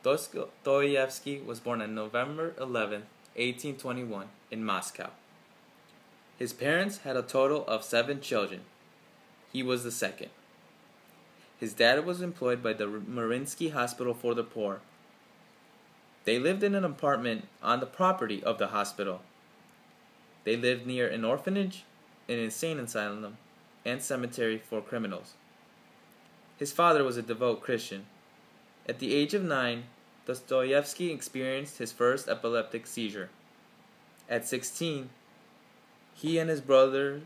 Dostoyevsky was born on November 11, 1821, in Moscow. His parents had a total of 7 children. He was the second. His dad was employed by the Mariinsky Hospital for the Poor. They lived in an apartment on the property of the hospital. They lived near an orphanage, an insane asylum, and cemetery for criminals. His father was a devout Christian. At the age of 9, Dostoyevsky experienced his first epileptic seizure. At 16, he and his brothers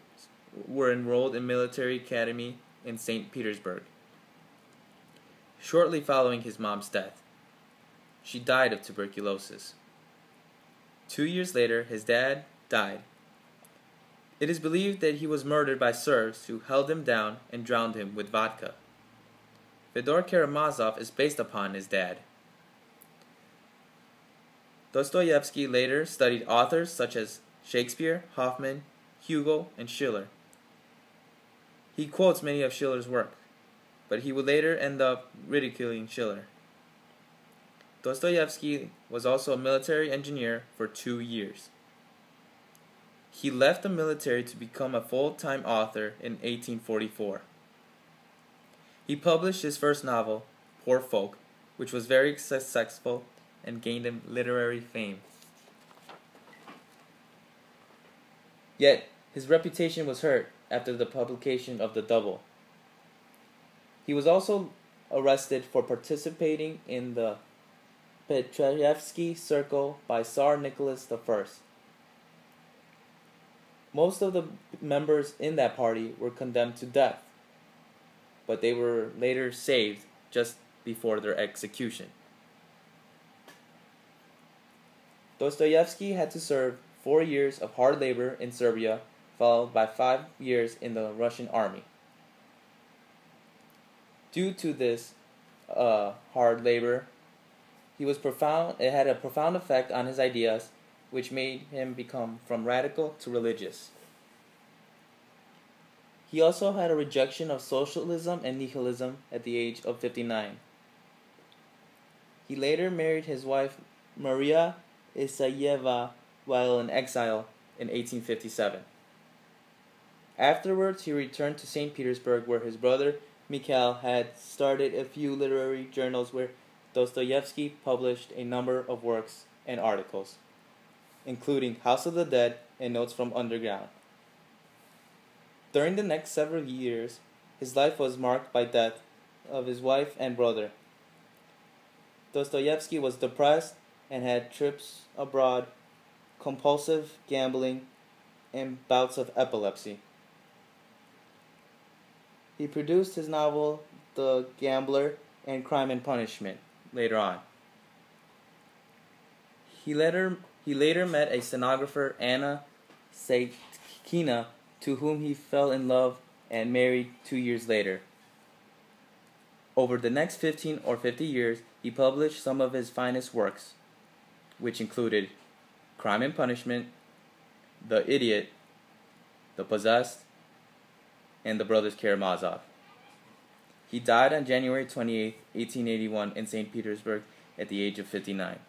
were enrolled in military academy in St. Petersburg. Shortly following his mom's death, she died of tuberculosis. 2 years later, his dad died. It is believed that he was murdered by serfs who held him down and drowned him with vodka. Fyodor Karamazov is based upon his dad. Dostoyevsky later studied authors such as Shakespeare, Hoffman, Hugo, and Schiller. He quotes many of Schiller's work, but he would later end up ridiculing Schiller. Dostoyevsky was also a military engineer for 2 years. He left the military to become a full-time author in 1844. He published his first novel, Poor Folk, which was very successful and gained him literary fame. Yet, his reputation was hurt after the publication of The Double. He was also arrested for participating in the Petreyevsky Circle by Tsar Nicholas I. Most of the members in that party were condemned to death, but they were later saved just before their execution. Dostoyevsky had to serve 4 years of hard labor in Serbia, followed by 5 years in the Russian army. Due to this hard labor, it had a profound effect on his ideas, which made him become from radical to religious. He also had a rejection of socialism and nihilism at the age of 59. He later married his wife Maria Isayeva while in exile in 1857. Afterwards, he returned to St. Petersburg, where his brother Mikhail had started a few literary journals where Dostoyevsky published a number of works and articles, including House of the Dead and Notes from Underground. During the next several years, his life was marked by death of his wife and brother. Dostoyevsky was depressed and had trips abroad, compulsive gambling, and bouts of epilepsy. He produced his novel The Gambler and Crime and Punishment later on. He later met a stenographer, Anna Saitkina, to whom he fell in love and married 2 years later. Over the next 15 or 50 years, he published some of his finest works, which included Crime and Punishment, The Idiot, The Possessed, and The Brothers Karamazov. He died on January 28, 1881 in St. Petersburg at the age of 59.